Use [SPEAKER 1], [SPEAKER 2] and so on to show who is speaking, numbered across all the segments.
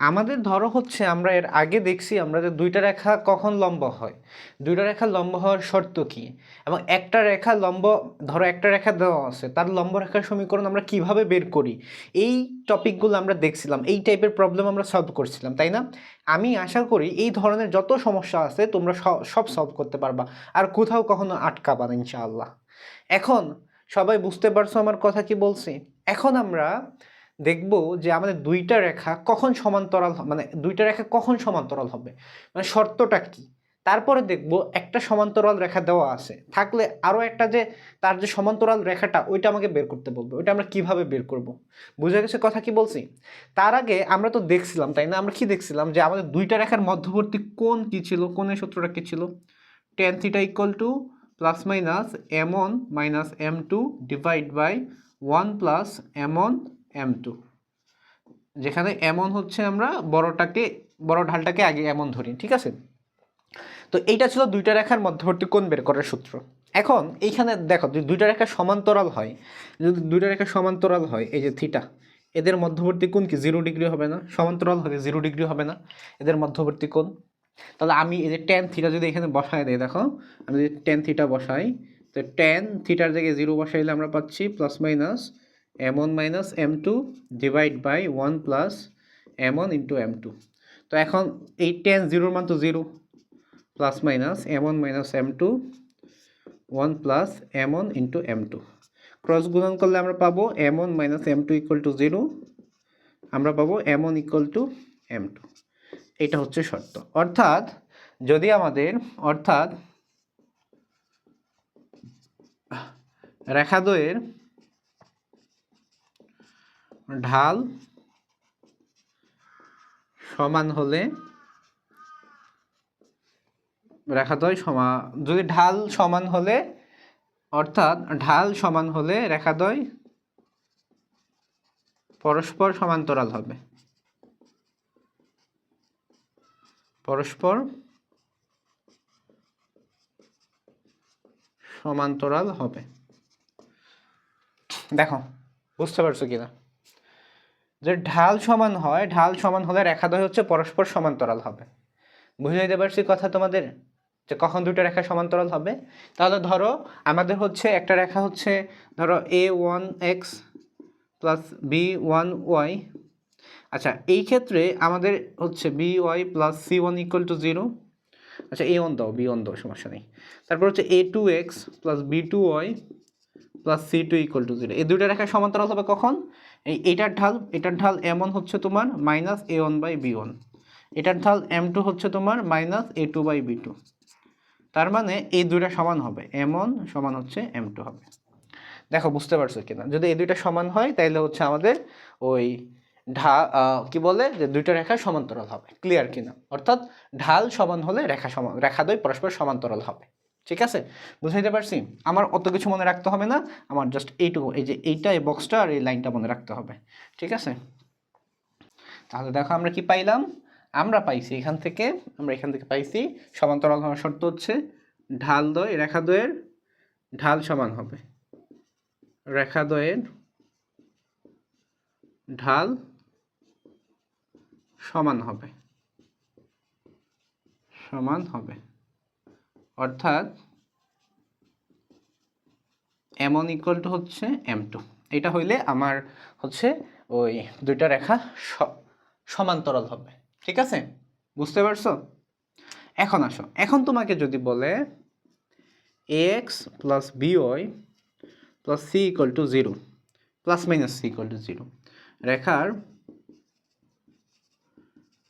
[SPEAKER 1] আমাদের ধরো হচ্ছে আমরা এর আগে দেখছি আমরা যে দুইটা রেখা কখন লম্ব হয়, দুইটা রেখা লম্ব হওয়ার শর্ত কি, এবং একটা রেখা লম্ব, ধরো একটা রেখা দেওয়া আছে তার লম্ব রেখার সমীকরণ আমরা কিভাবে বের করি, এই টপিকগুলো আমরা দেখছিলাম, এই টাইপের প্রবলেম আমরা সলভ করছিলাম, তাই না? আমি আশা করি এই ধরনের যত সমস্যা আছে তোমরা সব সলভ করতে পারবা, আর কোথাও কখনো আটকাবা না ইনশাআল্লাহ। এখন সবাই বুঝতে পারছো আমার কথা কি বলছি? এখন আমরা দেখব যে আমাদের দুইটা রেখা কখন সমান্তরাল, মানে দুইটা রেখা কখন সমান্তরাল হবে, মানে শর্তটা কি। তারপরে দেখব একটা সমান্তরাল রেখা দেওয়া আছে থাকলে আরো একটা যে তার যে সমান্তরাল রেখাটা ওইটা আমাকে বের করতে বলবে, ওইটা আমরা কিভাবে বের করব। বুঝা গেছে কথা কি বলছি? তার আগে আমরা তো দেখছিলাম, তাই না, আমরা কি দেখছিলাম যে আমাদের দুইটা রেখার মধ্যবর্তী কোণ কি ছিল, কোণের সূত্রটা কি ছিল, tan θ equal to plus minus m1 minus m2 divide by 1 plus m1 m2, যেখানে এমন হচ্ছে আমরা বড় ঢালটাকে আগে এমন ধরি, ঠিক আছে? তো এইটা ছিল দুইটা রেখার মধ্যবর্তী কোণ বের করার সূত্র। এখন এইখানে দেখো যদি দুইটা রেখা সমান্তরাল হয়, যদি দুইটা রেখা সমান্তরাল হয়, এই যে থিটা, এদের মধ্যবর্তী কোণ কি 0 ডিগ্রি হবে না? সমান্তরাল হলে 0 ডিগ্রি হবে না এদের মধ্যবর্তী কোণ? তাহলে আমি এই যে tan থিটা যদি এখানে বসায় দিই, দেখো আমি যদি tan থিটা বসাই, তো tan থিটার জায়গায় 0 বসাইলে আমরা পাচ্ছি plus minus m1 minus m2 divide by 1 plus m1 into m2। তো এখন এই tan 0 মান তো 0, plus minus m1 minus m2 1 plus m1 into m2, cross গুণন করলে আমরা পাবো m1 minus m2 equal to 0, আমরা পাবো m1 ইকুয়াল টু m2। এটা হচ্ছে শর্ত। অর্থাৎ যদি আমাদের রেখাদ্বয়ের ঢাল সমান হলে, যদি ঢাল সমান হলে, অর্থাৎ ঢাল সমান হলে রেখাদ্বয় পরস্পর সমান্তরাল হবে, পরস্পর সমান্তরাল হবে। দেখো বুঝতে পারছো কিনা, যে ঢাল সমান হয়, ঢাল সমান হলে রেখাদ্বয় হচ্ছে পরস্পর সমান্তরাল হবে। বুঝাইতে পারছি কথা তোমাদের, যে কখন দুটো রেখা সমান্তরাল হবে? তাহলে ধরো আমাদের হচ্ছে একটা রেখা হচ্ছে ধরো a1x প্লাস b1y, আচ্ছা এই ক্ষেত্রে আমাদের হচ্ছে by plus c1 equal to 0, আচ্ছা a1 দাও, b1 দাও, সমস্যা নেই। তারপর হচ্ছে a2x plus b2y plus c2 equal to 0। এই দুইটা রেখা সমান্তরাল হবে কখন? এটার ঢাল এমন হচ্ছে তোমার মাইনাস a1 বাই b1, এটার ঢাল m2 হচ্ছে তোমার মাইনাস a2 বাই b2। তার মানে এই দুইটা সমান হবে, m1 সমান হচ্ছে m2 হবে। দেখো বুঝতে পারছো কিনা, যদি এই দুইটা সমান হয় তাহলে হচ্ছে আমাদের ওই কি বলে যে দুইটা রেখা সমান্তরাল হবে। ক্লিয়ার কিনা? অর্থাৎ ঢাল সমান হলে রেখাদ্বয় পরস্পর সমান্তরাল হবে। ঠিক আছে, বুঝাইতে পারছি? আমার অত কিছু মনে রাখতে হবে না, আমার জাস্ট এইটুকু, এই যে এইটা, এই বক্সটা আর এই লাইনটা মনে রাখতে হবে। ঠিক আছে, তাহলে দেখো আমরা কি পাইলাম, আমরা এখান থেকে পাইছি সমান্তরাল হওয়ার শর্ত হচ্ছে রেখাদ্বয়ের ঢাল সমান হবে, রেখাদ্বয়ের ঢাল সমান হবে, অর্থাৎ m1 ইকুয়াল টু হচ্ছে m2। এটা হইলে আমার হচ্ছে ওই দুইটা রেখা সমান্তরাল হবে। ঠিক আছে, বুঝতে পারছো? এখন আসো, এখন তোমাকে যদি বলে ax plus by plus c equal to 0, plus minus c equal to 0, রেখার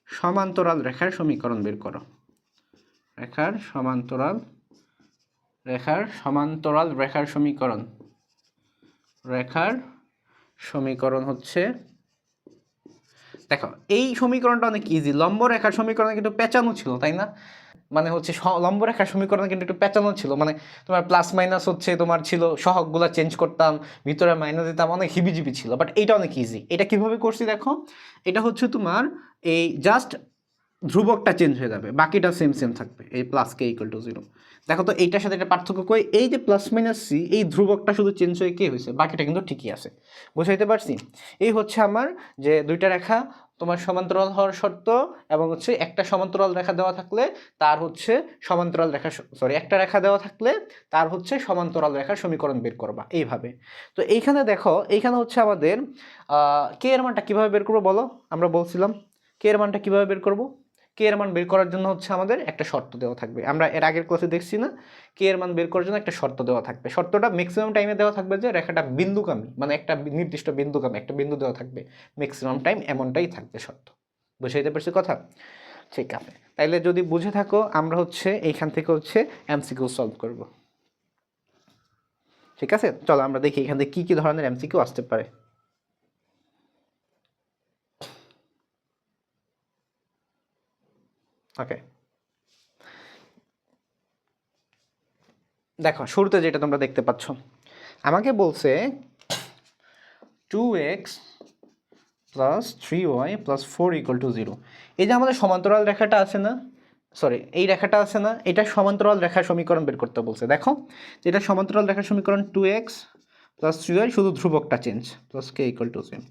[SPEAKER 1] সমান্তরাল রেখার সমীকরণ বের করো। রেখার সমান্তরাল রেখার সমীকরণ হচ্ছে, দেখো এই সমীকরণটা অনেক ইজি। লম্ব রেখার সমীকরণে কিন্তু পেঁচানো ছিল, তাই না? মানে হচ্ছে লম্ব রেখার সমীকরণে কিন্তু একটু পেঁচানো ছিল, মানে তোমার প্লাস মাইনাস হচ্ছে তোমার ছিল, সহগগুলা চেঞ্জ করতাম, ভিতরে মাইনাস দিতাম, অনেক হিবিজিবি ছিল। বাট এইটা অনেক ইজি। এটা কিভাবে করছি দেখো, এটা হচ্ছে তোমার এই জাস্ট ধ্রুবকটা চেঞ্জ হয়ে যাবে, বাকিটা সেম সেম থাকবে, এই প্লাস কে ইকুয়াল টু 0। দেখো তো এইটার সাথে এটা পার্থক্য কই, এই যে প্লাস মাইনাস সি, এই ধ্রুবকটা শুধু চেঞ্জ হয়ে কে হয়েছে, বাকিটা কিন্তু ঠিকই আছে। বুঝাইতে পারছি? এই হচ্ছে আমার যে দুইটা রেখা তোমার সমান্তরাল হওয়ার শর্ত, এবং হচ্ছে একটা সমান্তরাল রেখা দেওয়া থাকলে তার হচ্ছে সমান্তরাল রেখা, সরি একটা রেখা দেওয়া থাকলে তার হচ্ছে সমান্তরাল রেখার সমীকরণ বের করবা এইভাবে। তো এইখানে দেখো, এইখানে হচ্ছে আমাদের কে এর মানটা কীভাবে বের করবো বলো? আমরা বলছিলাম কে এর মানটা কীভাবে বের করবো? কে এর মান বের করার জন্য হচ্ছে আমাদের একটা শর্ত দেওয়া থাকবে, আমরা এর আগের ক্লাসে দেখছি না, কে এর মান বের করার জন্য একটা শর্ত দেওয়া থাকবে। শর্তটা ম্যাক্সিমাম টাইমে দেওয়া থাকবে যে রেখাটা বিন্দুগামী, মানে একটা নির্দিষ্ট বিন্দুগামী, একটা বিন্দু দেওয়া থাকবে ম্যাক্সিমাম টাইম, এমনটাই থাকবে শর্ত। বুঝাইতে পারছি কথা? ঠিক আছে, তাইলে যদি বুঝে থাকো আমরা হচ্ছে এইখান থেকে হচ্ছে এমসিকিউ সলভ করব। ঠিক আছে, চলো আমরা দেখি এখান থেকে কি কি ধরনের এমসিকিউ আসতে পারে। ওকে, দেখো শুরুতে যেটা তোমরা দেখতে পাচ্ছ, আমাকে বলছে 2x plus 3y plus 4 equal to 0। এই যে আমাদের সমান্তরাল রেখাটা আছে না, সরি এই রেখাটা আছে না, এটা সমান্তরাল রেখার সমীকরণ বের করতে বলছে। দেখো এটা সমান্তরাল রেখার সমীকরণ 2x প্লাস 3y, শুধু ধ্রুবকটা change, plus k equal to 0।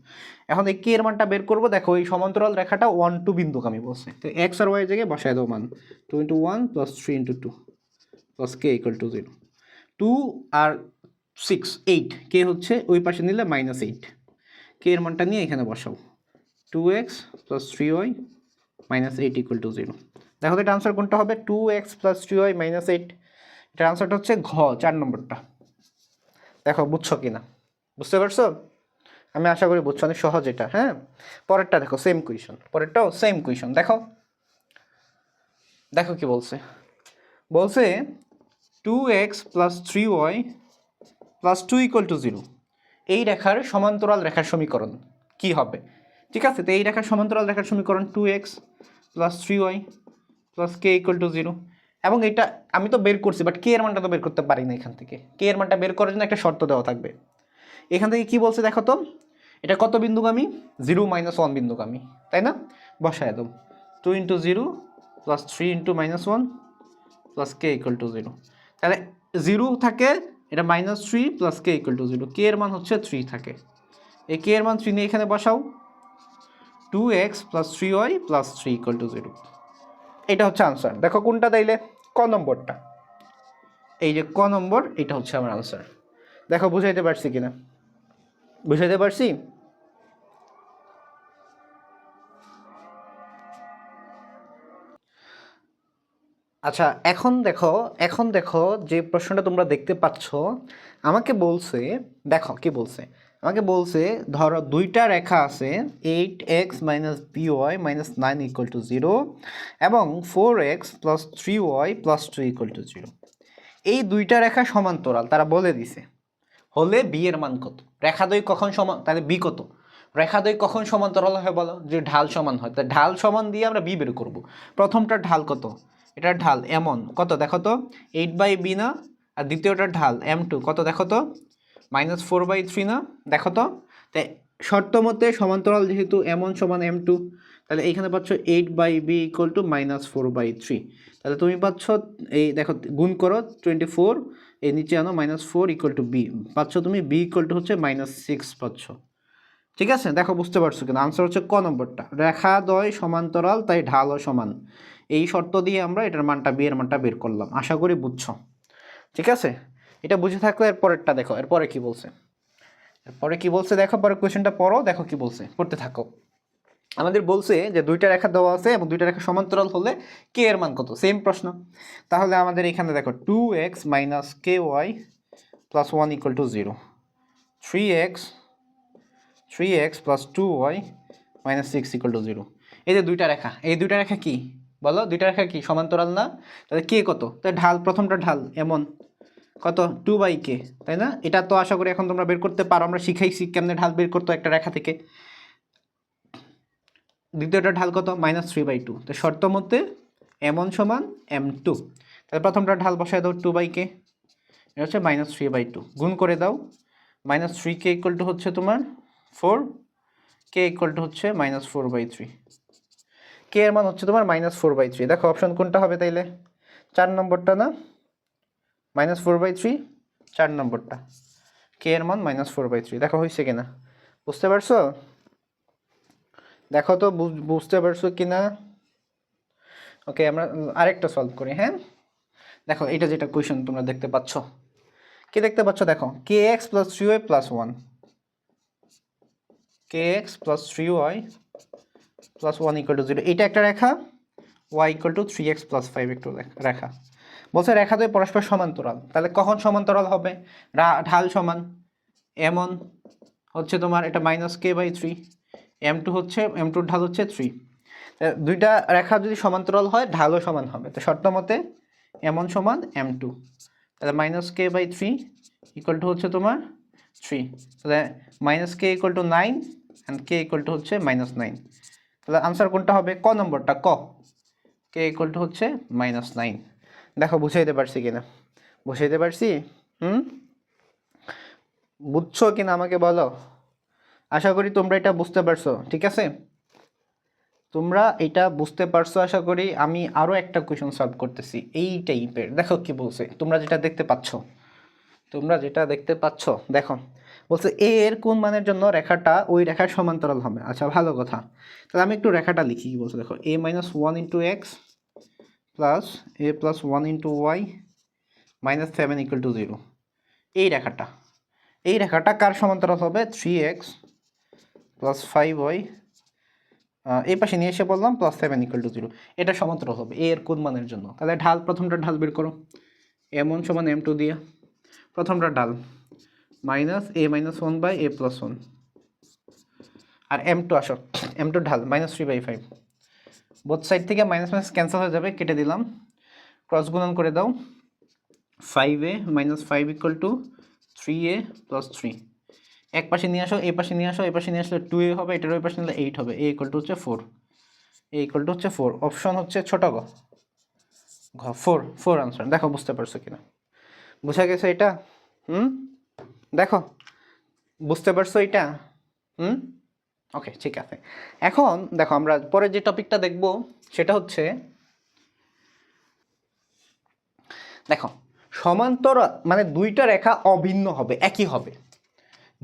[SPEAKER 1] এখন এই কে এর মানটা বের করবো। দেখো এই সমান্তরাল রেখাটা 1 2 বিন্দুগামী বলছে, তো x আর y জায়গায় বসায় দাও মান, 2 into 1 plus 3 into 2 plus k equal to 0। 2 আর 6 8, কে হচ্ছে ওই পাশে নিলে -8, কে এর মানটা নিয়ে এখানে বসাও, 2x plus 3y minus 8 equal to 0। দেখো তো এটা আনসার কোনটা হবে? 2x plus 3y minus 8। এটার আনসারটা হচ্ছে ঘ, 4 নম্বরটা। দেখো বুঝছো কিনা, বুঝতে পারছো? আমি আশা করি বুঝছো, অনেক সহজ এটা। হ্যাঁ, পরেরটা দেখো, সেম কুয়েশন, পরেরটাও সেম কুয়েশন। দেখো দেখো কি বলছে, বলছে 2x plus 3y plus 2 equal to 0, এই রেখার সমান্তরাল রেখার সমীকরণ কি হবে? ঠিক আছে, তো এই রেখার সমান্তরাল রেখার সমীকরণ 2x plus 3y plus k equal to 0। এবং এটা আমি তো বের করছি, বাট কে এর মানটা তো বের করতে পারি না এখান থেকে। কে এর মানটা বের করার জন্য একটা শর্ত দেওয়া থাকবে। এখান থেকে কি বলছে দেখো তো, এটা কত বিন্দুগামী? 0 -1 বিন্দুগামী, তাই না? বসায় দাও, 2 into 0 plus 3 into -1 plus k equal to 0। তাহলে 0 থাকে, এটা -3 প্লাস কে ইকুয়াল টু 0, কে এর মান হচ্ছে 3 থাকে। এই কে এর মান 3 নিয়ে এখানে বসাও, 2x plus 3y plus 3 equal to 0। এটা হচ্ছে আনসার। দেখো কোনটা তাইলে, ক নম্বরটা, এই যে ক নম্বর, এটা হচ্ছে আমার আনসার। দেখো বুঝাইতে পারছি কিনা, বুঝাইতে পারছি? আচ্ছা এখন দেখো যে প্রশ্নটা তোমরা দেখতে পাচ্ছ, আমাকে বলছে, দেখো কি বলছে, আমাকে বলছে ধরো দুইটা রেখা আছে 8x minus by minus 9 equal to 0 এবং 4x plus 3y plus 2 equal to 0। এই দুইটা রেখা সমান্তরাল, তারা বলে দিছে, হলে বি এর মান কত? রেখাদ্বয় কখন সমান, তাহলে বি কত? রেখাদ্বয় কখন সমান্তরাল হয় বলো? যে ঢাল সমান হয়, তা ঢাল সমান দিয়ে আমরা বি বের করব। প্রথমটার ঢাল কত? এটার ঢাল এমন কত দেখো তো, 8/b না? আর দ্বিতীয়টার ঢাল m2 কত দেখো তো, -4/3 না? দেখো তো, তাই শর্ত মতে সমান্তরাল যেহেতু m1 সমান m2, তাহলে এইখানে পাচ্ছ 8/b ইকুয়াল টু -4/3। তাহলে তুমি পাচ্ছ, এই দেখো গুণ করো 24, এই নিচে আনো -4 ইকুয়াল টু বি, পাচ্ছ তুমি বি ইকুয়াল টু হচ্ছে -6 পাচ্ছ। ঠিক আছে, দেখো বুঝতে পারছো কিনা? আনসার হচ্ছে ক নম্বরটা, রেখাদ্বয় সমান্তরাল তাই ঢালও সমান। এই শর্ত দিয়ে আমরা এটার মানটা, বি এর মানটা বের করলাম। আশা করি বুঝছো। ঠিক আছে, এটা বুঝে থাকলে এরপরেরটা দেখো, এরপরে কি বলছে, এরপরে কি বলছে দেখো, পরে কোয়েশ্চেনটা পড়ো, দেখো কি বলছে, পড়তে থাকো। আমাদের বলছে যে দুইটা রেখা দেওয়া আছে এবং দুইটা রেখা সমান্তরাল হলে কে এর মান কত, সেম প্রশ্ন। তাহলে আমাদের এখানে দেখো 2x minus ky plus 1 equal to 0, 3x plus 2y minus 6 equal to 0। এই যে দুইটা রেখা, এই দুইটা রেখা কি বলো? দুইটা রেখা কি সমান্তরাল না? তাহলে কে কত? তাই ঢাল, প্রথমটা ঢাল এমন কত, 2/k, তাই না? এটা তো আশা করি এখন তোমরা বের করতে পারো, আমরা শিখাইছি কেমনে ঢাল বের করতো একটা রেখা থেকে। দ্বিতীয়টা ঢাল কত, -3/2। তো শর্ত মতে m1 সমান m2, তাহলে প্রথমটা ঢাল বসায় দাও 2/k, এটা হচ্ছে -3/2, গুণ করে দাও, -3k ইকুয়াল টু হচ্ছে তোমার 4, k ইকুয়াল টু হচ্ছে -4/3। কে এর মান হচ্ছে তোমার -4/3। দেখো অপশন কোনটা হবে তাইলে? 4 নম্বরটা না? -4/3 4 নম্বরটা। কে এর মান -4/3। দেখো হয়েছে কিনা, বুঝতে পারছো? দেখো তো বুঝতে পারছো কিনা? ওকে, আমরা আরেকটা সলভ করি। হ্যাঁ, দেখো এটা যেটা কোয়েশ্চেন তোমরা দেখতে পাচ্ছ, কি দেখতে পাচ্ছ? দেখো kx + 3y + 1, kx + 3y + 1 = 0। এটা একটা রেখা, y = 3x + 5 একটু রেখা। বলছে রেখা দুই পরস্পর সমান্তরাল। তাহলে কখন সমান্তরাল হবে? ঢাল সমান, m1 হচ্ছে তোমার এটা -k/3, m2 হচ্ছে m2 ঢাল হচ্ছে 3। দুইটা রেখা যদি সমান্তরাল হয় ঢালও সমান হবে। তো শর্ত মতে m1 = m2, তাহলে -k/3 = হচ্ছে তোমার 3। তাহলে -k = 9 and k = হচ্ছে -9। তাহলে আনসার কোনটা হবে? ক নম্বরটা, ক। k = হচ্ছে -9। দেখো বুঝাইতে পারছি কিনা? বুঝাইতে পারছি? বুঝছো কিনা আমাকে বলো। আশা করি তোমরা এটা বুঝতে পারছো, ঠিক আছে? তোমরা এটা বুঝতে পারছো আশা করি। আমি আরও একটা কোয়েশন সলভ করতেছি এই টাইপের। দেখো কি বলছে, তোমরা যেটা দেখতে পাচ্ছ, দেখো বলছে এ এর কোন মানের জন্য রেখাটা ওই রেখার সমান্তরাল হবে। আচ্ছা, ভালো কথা। তাহলে আমি একটু রেখাটা লিখি। কি বলছে দেখো, a - 1 × x plus a + 1 × y -7 = 0। এই রেখাটা কার সমান্তরাল হবে? 3x + 5y, এই পাশে নিয়ে এসে বললাম +7 = 0। এটা সমান্তরাল হবে এ এর কোন মানের জন্য। তাহলে প্রথমটা ঢাল বের করো, m1 = m2 দিয়া। প্রথমটা ঢাল -a - 1/a + 1, আর m2 আসো, m2 ঢাল -3/5। বোথ সাইড থেকে মাইনাস মাইনাস ক্যান্সেল হয়ে যাবে, কেটে দিলাম। ক্রস গুণন করে দাও, 5a - 5 = 3a + 3। এক পাশে নিয়ে আসো, এই পাশে নিয়ে আসো, এই পাশে নিয়ে আসলে 2a হবে, এটার ওই পাশে নিলে 8 হবে। a = হচ্ছে 4, a = হচ্ছে 4। অপশন হচ্ছে ছোট গ, 4 আনসার। দেখো বুঝতে পারছো কিনা, বুঝা গেছে এটা? দেখো বুঝতে পারছো এটা? ওকে, ঠিক আছে। এখন দেখো আমরা পরে যে টপিকটা দেখব সেটা হচ্ছে, দেখো সমান্তরাল মানে দুইটা রেখা অভিন্ন হবে, একই হবে।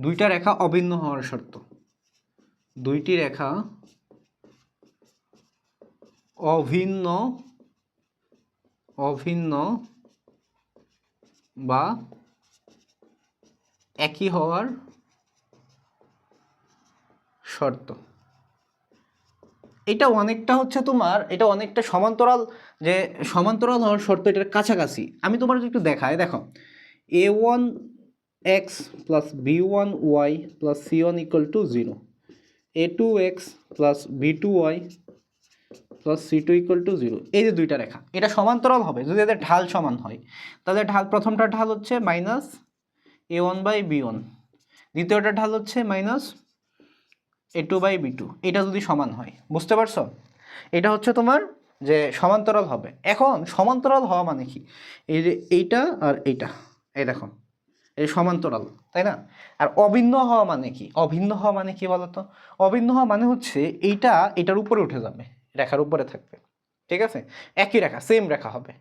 [SPEAKER 1] দুইটা রেখা অভিন্ন হওয়ার শর্ত, দুইটি রেখা অভিন্ন বা একই হওয়ার শর্ত। এটা অনেকটা হচ্ছে তোমার, এটা অনেকটা সমান্তরাল, যে সমান্তরাল হওয়ার শর্ত এটার কাছাকাছি। আমি তোমার একটু দেখাই। দেখো a1x + b1y + c1 = 0, a2x + b2y + c2 = 0। এই যে দুইটা রেখা, এটা সমান্তরাল হবে যদি এদের ঢাল সমান হয়। তাহলে প্রথমটা ঢাল হচ্ছে -a1/b1, দ্বিতীয়টা ঢাল হচ্ছে -a2/b2। এটা যদি সমান হয়, বুঝতে পারছো? এটা হচ্ছে তোমার যে সমান্তরাল হবে। এখন সমান্তরাল হওয়া মানে কি? এই যে এইটা আর এইটা, এই দেখো এই সমান্তরাল, তাই না? আর অভিন্ন হওয়া মানে কি? অভিন্ন হওয়া মানে কি বলতো? অভিন্ন হওয়া মানে হচ্ছে এইটা এটার উপরে উঠে যাবে, রেখার উপরে থাকবে, ঠিক আছে? একই রেখা, সেম রেখা হবে,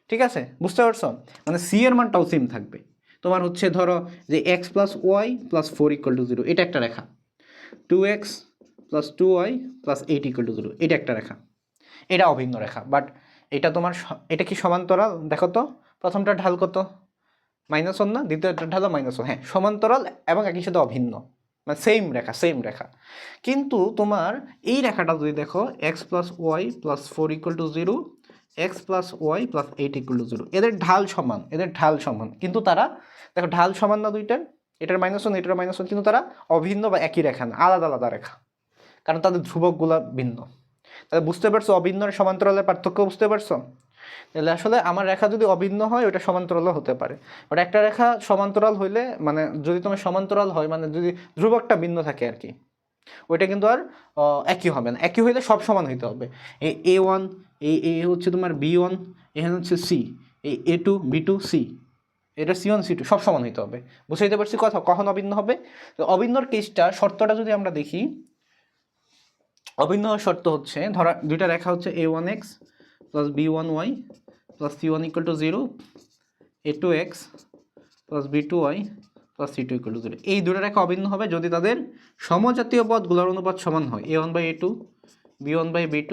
[SPEAKER 1] ঠিক আছে? বুঝতে পারছো? মানে সি এর মানটাও সেম থাকবে। তোমার হচ্ছে ধরো যে x + y + 4 = 0, এটা একটা রেখা। 2x + 2y + 8 = 0, এটা একটা রেখা। এটা অভিন্ন রেখা। বাট এটা তোমার এটা কি সমান্তরাল? দেখো তো প্রথমটা ঢাল কত? -1 না, দ্বিতীয়টা ঢাল -1। হ্যাঁ, সমান্তরাল এবং একই সাথে অভিন্ন, মানে সেম রেখা। কিন্তু তোমার এই রেখাটা যদি দেখো, x + y + 4 = 0, x + y + 8 = 0, এদের ঢাল সমান, কিন্তু তারা দেখো ঢাল সমান না দুইটার, এটার -1 এটার -1, কিন্তু তারা অভিন্ন বা একই রেখা না, আলাদা আলাদা রেখা, কারণ তাদের ধ্রুবকগুলা ভিন্ন। তাহলে বুঝতে পারছো অভিন্ন আর সমান্তরালের পার্থক্য? বুঝতে পারছো? তাহলে আসলে আমার রেখা যদি অভিন্ন হয় ওটা সমান্তরালও হতে পারে। বাট একটা রেখা সমান্তরাল হইলে, মানে যদি তোমার সমান্তরাল হয় মানে যদি ধ্রুবকটা ভিন্ন থাকে আর কি, ওইটা কিন্তু আর একই হবে না। একই হইলে সব সমান হইতে হবে। এই a1, এই হচ্ছে তোমার b1, এখানে হচ্ছে c, এই a2 b2 c, এটা c1 c2 সব সমান হইতে হবে। বুঝাইতে পারছি কথা? কখন অভিন্ন হবে? তো অভিন্নর কেসটা, শর্তটা যদি আমরা দেখি, অভিন্ন হওয়ার শর্ত হচ্ছে, ধরা দুইটা রেখা হচ্ছে a1x plus b1y plus c1 equal to 0, a2x plus b2y plus c2 equal to 0। এই দুটো রেখা অভিন্ন হবে যদি তাদের সমজাতীয় পদগুলোর অনুপাত সমান হয়, a1/a2, b1/b2,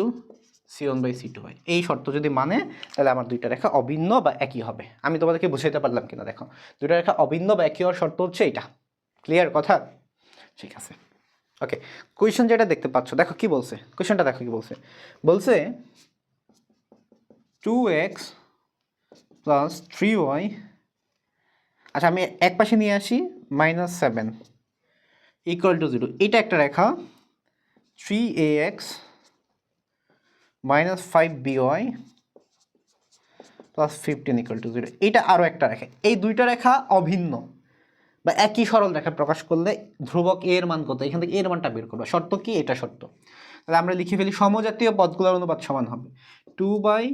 [SPEAKER 1] c1/c2 হয়। এই শর্ত যদি মানে তাহলে আমার দুইটা রেখা অভিন্ন বা একই হবে। আমি তোমাদেরকে বুঝাইতে পারলাম কিনা দেখো, দুইটা রেখা অভিন্ন বা একই হওয়ার শর্ত হচ্ছে এইটা। ক্লিয়ার কথা? ঠিক আছে, ওকে। কোয়েশ্চেন যেটা দেখতে পাচ্ছ, দেখো কি বলছে, কোয়েশ্চেনটা দেখো কি বলছে। বলছে 2x প্লাস 3y, আচ্ছা আমি এক পাশে নিয়ে আসি, -7 ইকুয়াল টু 0। এটা একটা রেখা। 3ax minus 5by plus 15 equal to 0। এটা আরও একটা রেখা। এই দুইটা রেখা অভিন্ন বা একই সরল রেখা প্রকাশ করলে ধ্রুবক এ এর মান কত, এখান থেকে এর মানটা বের করবে। শর্ত কি? এটা শর্ত। তাহলে আমরা লিখে ফেলি সমজাতীয় পদগুলোর অনুপাত সমান হবে 2/3,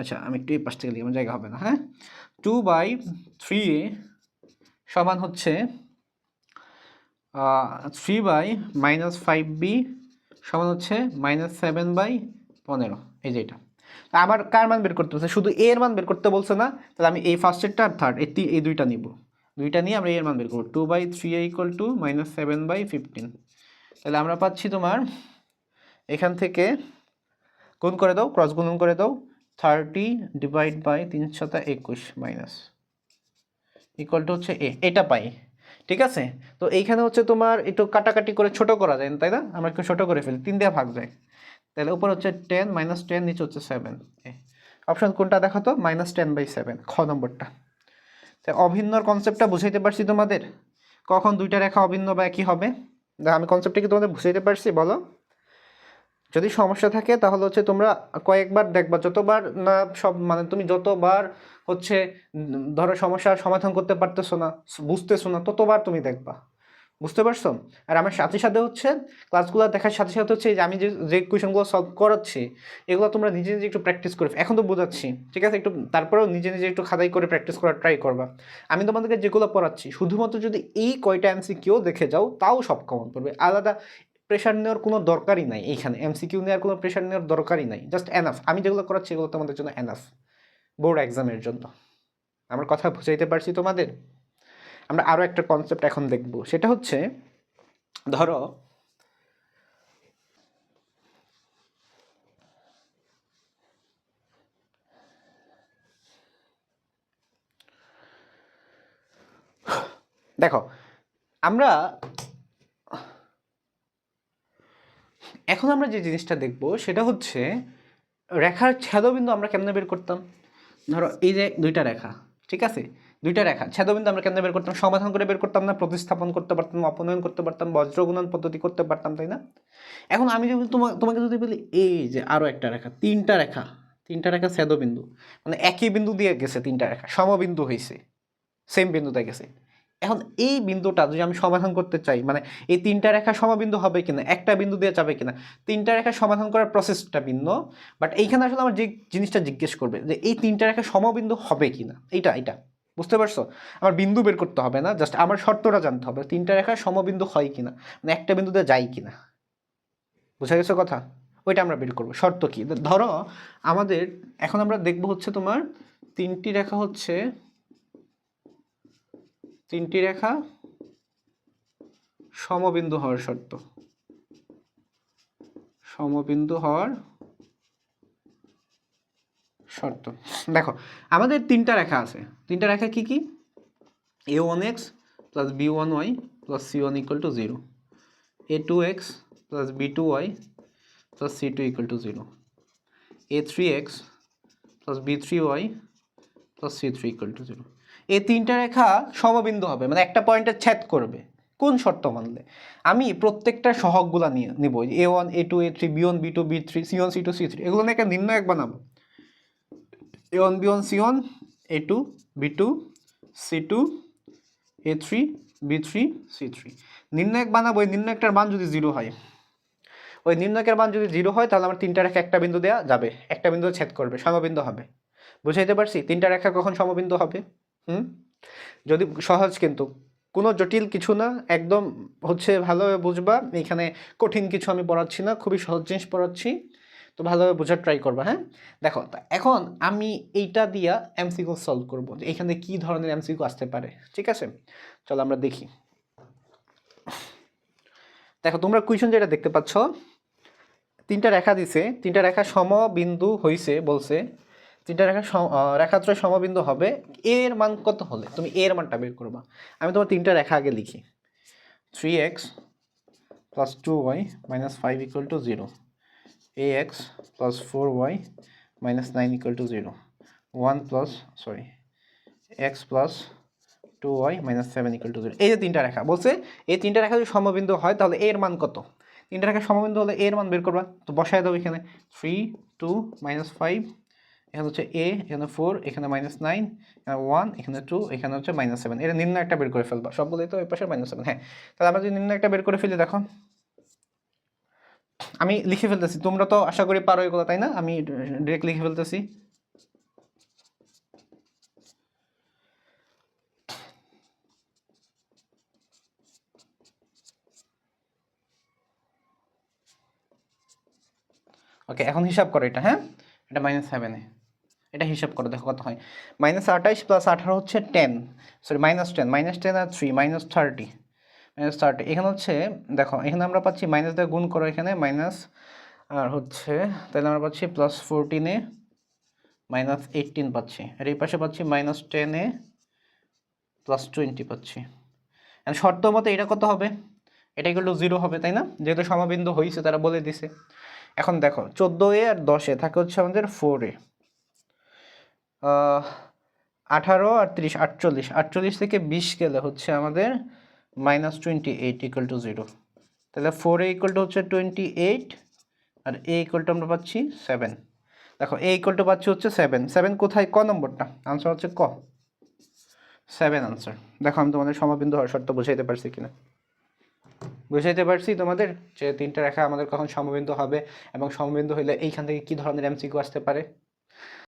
[SPEAKER 1] আচ্ছা আমি একটু এই পাশ থেকে লিখি, আমার জায়গা হবে না, হ্যাঁ। 2/3a সমান হচ্ছে 3/-5b সমান হচ্ছে -7/15। এই যে এটা আমার কার মান বের করতে বলছে? শুধু এর মান বের করতে বলছে না। তাহলে আমি এই ফার্স্টেরটা আর থার্ড এই দুইটা নিব, দুইটা নিয়ে আমরা এর মান বের করবো। 2/3a equal to -7/15। তাহলে আমরা পাচ্ছি তোমার এখান থেকে গুণ করে দাও, ক্রস গুণন করে দাও, 30/321 মাইনাস ইকুয়াল টু হচ্ছে এটা পাই। ঠিক আছে, তো এইখানে হচ্ছে তোমার একটু কাটাকাটি করে ছোট করা যায়, তাই না? আমরা একটু ছোট করে ফেলি, 3 দিয়ে ভাগ যায়। তাহলে উপর হচ্ছে 10 -10, নিচে হচ্ছে 7। অপশন কোনটা দেখো তো? -10/7, খ নম্বরটা। তাই অভিন্নর কনসেপ্টটা বুঝাইতে পারছি তোমাদের, কখন দুইটা রেখা অভিন্ন বা একই হবে। আমি কনসেপ্টটা কি তোমাদের বুঝাইতে পারছি বলো? যদি সমস্যা থাকে তাহলে হচ্ছে তোমরা কয়েকবার দেখবা, যতবার না সব মানে তুমি যতবার হচ্ছে ধরো সমস্যার সমাধান করতে পারতেছো না, বুঝতেছো না, ততবার তুমি দেখবা। বুঝতে পারছো? আর আমার সাথে সাথে হচ্ছে ক্লাসগুলো দেখার সাথে সাথে হচ্ছে যে আমি যে কোয়েশনগুলো সলভ করাচ্ছি এগুলো তোমরা নিজে নিজে একটু প্র্যাকটিস করে, এখন তো বোঝাচ্ছি ঠিক আছে, একটু তারপরেও নিজে নিজে একটু খাতাই করে প্র্যাকটিস করার ট্রাই করবা। আমি তোমাদেরকে যেগুলো পড়াচ্ছি শুধুমাত্র যদি এই কয়টা এমসিকিউ দেখে যাও তাও সব কমন পড়বে। আলাদা প্রেশার নেওয়ার কোনো দরকারই নাই, এইখানে এমসিকিউ নেওয়ার কোনো প্রেশার নেওয়ার দরকারই নাই, জাস্ট এনাফ। আমি যেগুলো করাচ্ছি এগুলো তোমাদের জন্য এনাফ বোর্ড এক্সামের জন্য। আমার কথা বুঝাইতে পারছি তোমাদের? আমরা আরও একটা কনসেপ্ট এখন দেখব, সেটা হচ্ছে ধরো দেখো আমরা এখন আমরা যে জিনিসটা দেখব সেটা হচ্ছে রেখার ছেদবিন্দু আমরা কেমনে বের করতাম। ধরো এই যে দুইটা রেখা, ঠিক আছে, দুইটা রেখা ছেদবিন্দু আমরা কেমনে বের করতাম? সমাধান করে বের করতাম না? প্রতিস্থাপন করতে পারতাম, অপনয়ন করতে পারতাম, বজ্রগুণন পদ্ধতি করতে পারতাম, তাই না? এখন আমি যদি তোমাকে যদি বলি এই যে আরও একটা রেখা, তিনটা রেখা ছেদবিন্দু, মানে একই বিন্দু দিয়ে গেছে, তিনটা রেখা সমবিন্দু হয়েছে, সেম বিন্দুতে গেছে। এখন এই বিন্দুটা যদি আমি সমাধান করতে চাই, মানে এই তিনটা রেখা সমবিন্দু হবে কিনা, একটা বিন্দু দিয়ে যাবে কিনা, তিনটা রেখা সমাধান করার প্রসেসটা ভিন্ন। বাট এইখানে আসলে আমার যে জিনিসটা জিজ্ঞেস করবে যে এই তিনটা রেখা সমবিন্দু হবে কিনা, এটা বুঝতে পারছো? আমার বিন্দু বের করতে হবে না, জাস্ট আমার শর্তটা জানতে হবে তিনটা রেখা সমবিন্দু হয় কিনা, মানে একটা বিন্দুতে যায় কিনা। বুঝা গেছে কথা? ওইটা আমরা বের করবো। শর্ত কি? ধরো আমাদের এখন আমরা দেখবো হচ্ছে তোমার তিনটি রেখা সমবিন্দু হওয়ার শর্ত, সমবিন্দু হওয়ার শর্ত। দেখো আমাদের তিনটা রেখা আছে, তিনটা রেখা কি কি? a1x plus b1y plus c1 equal to 0, a2x plus b2y plus c2 equal to 0, a3x plus b3y plus c3 equal to 0। এই তিনটা রেখা সমবিন্দু হবে, মানে একটা পয়েন্টে ছেদ করবে। কোন শর্ত মানলে? আমি প্রত্যেকটা সহগগুলা নিব, a1 a2 a3 b1 b2 b3 c1 c2 c3, এগুলো নিয়ে একটা নির্ণায়ক বানাবো। a1 b1 c1 a2 b2 c2 a3 b3 c3 নির্ণায়ক বানাবো। এই নির্ণায়কটার মান যদি 0 হয়, ওই নির্ণায়কের মান যদি 0 হয় তাহলে আমার তিনটা রেখা একটা বিন্দু দেওয়া যাবে, একটা বিন্দু ছেদ করবে, সমবিন্দু হবে। বুঝাইতে পারছি তিনটা রেখা কখন সমবিন্দু হবে? যদি সহজ, কিন্তু কোনো জটিল কিছু না, একদম হচ্ছে ভালোভাবে বুঝবা। এখানে কঠিন কিছু আমি পড়াচ্ছি না, খুবই সহজ জিনিস পড়াচ্ছি, তো ভালোভাবে বোঝার ট্রাই করবা। হ্যাঁ, দেখো এখন আমি এইটা দিয়া এমসিকিউ সলভ করবো, যে এখানে কি ধরনের এমসিকিউ আসতে পারে। ঠিক আছে, চলো আমরা দেখি। দেখো তোমরা কুয়েশন যেটা দেখতে পাচ্ছ, তিনটা রেখা দিছে, তিনটা রেখা সমবিন্দু হইছে বলছে, তিনটা রেখা রেখাত্রয় সমবিন্দু হবে, এর মান কত হলে তুমি এর মানটা বের করবা। আমি তোমার তিনটা রেখা আগে লিখি। 3x plus 2y minus 5 equal to 0, ax plus 4y minus 9 equal to 0, 1 plus x plus 2y minus 7 equal to 0। এই যে তিনটা রেখা বলছে, এই তিনটা রেখা যদি সমবিন্দু হয় তাহলে এর মান কত। তিনটা রেখা সমবিন্দু হলে এর মান বের করবা, তো বসায় দাও এখানে 3 2 minus 5, এখানে হচ্ছে a, এখানে 4, এখানে -9, এখানে 1, এখানে 2, এখানে হচ্ছে -7। এটা নির্ণয় একটা বের করে ফেলবা, সবগুলোই তো এই পাশে -7। হ্যাঁ, তাহলে আমরা যদি নির্ণয় একটা বের করে ফেলি, দেখো আমি লিখে ফেলতেছি, তোমরা তো আশা করি পারো এগুলো, তাই না? আমি ডিরেক্ট লিখে ফেলতেছি। ওকে, এখন হিসাব করো এটা। হ্যাঁ, এটা -7, এটা হিসাব করো, দেখো কত হয়। -28 + 18 হচ্ছে 10, সরি -10 আর 3 -30, -30। এখানে হচ্ছে দেখো, এখানে আমরা পাচ্ছি মাইনাস দিয়ে গুণ করো, এখানে মাইনাস আর হচ্ছে, তাহলে আমরা পাচ্ছি +14 -18 পাচ্ছি, আর এই পাশে পাচ্ছি -10 +20 পাচ্ছি। শর্ত মতে এটা কত হবে? এটা ইকুয়াল টু 0 হবে, তাই না? যেহেতু সমবিন্দু হয়েছে তারা বলে দিছে। এখন দেখো 14a আর 10a থাকে হচ্ছে আমাদের 4a, 18 আর 30 48, 48 থেকে 20 গেলে হচ্ছে আমাদের -28 ইকুয়াল টু 0। তাহলে 4a ইকুয়াল টু হচ্ছে 28 আর a ইকুয়াল টু আমরা পাচ্ছি 7। দেখো a ইকুয়াল টু পাচ্ছি হচ্ছে 7, 7 কোথায়, ক নম্বরটা? আনসার হচ্ছে ক, 7 আনসার। দেখো আমি তোমাদের সমবিন্দু হওয়ার শর্ত বুঝাইতে পারছি কিনা? বুঝাইতে পারছি তোমাদের, যে তিনটা রেখা আমাদের কখন সমবিন্দু হবে এবং সমবিন্দু হইলে এইখান থেকে কি ধরনের এমসিকিউ আসতে পারে।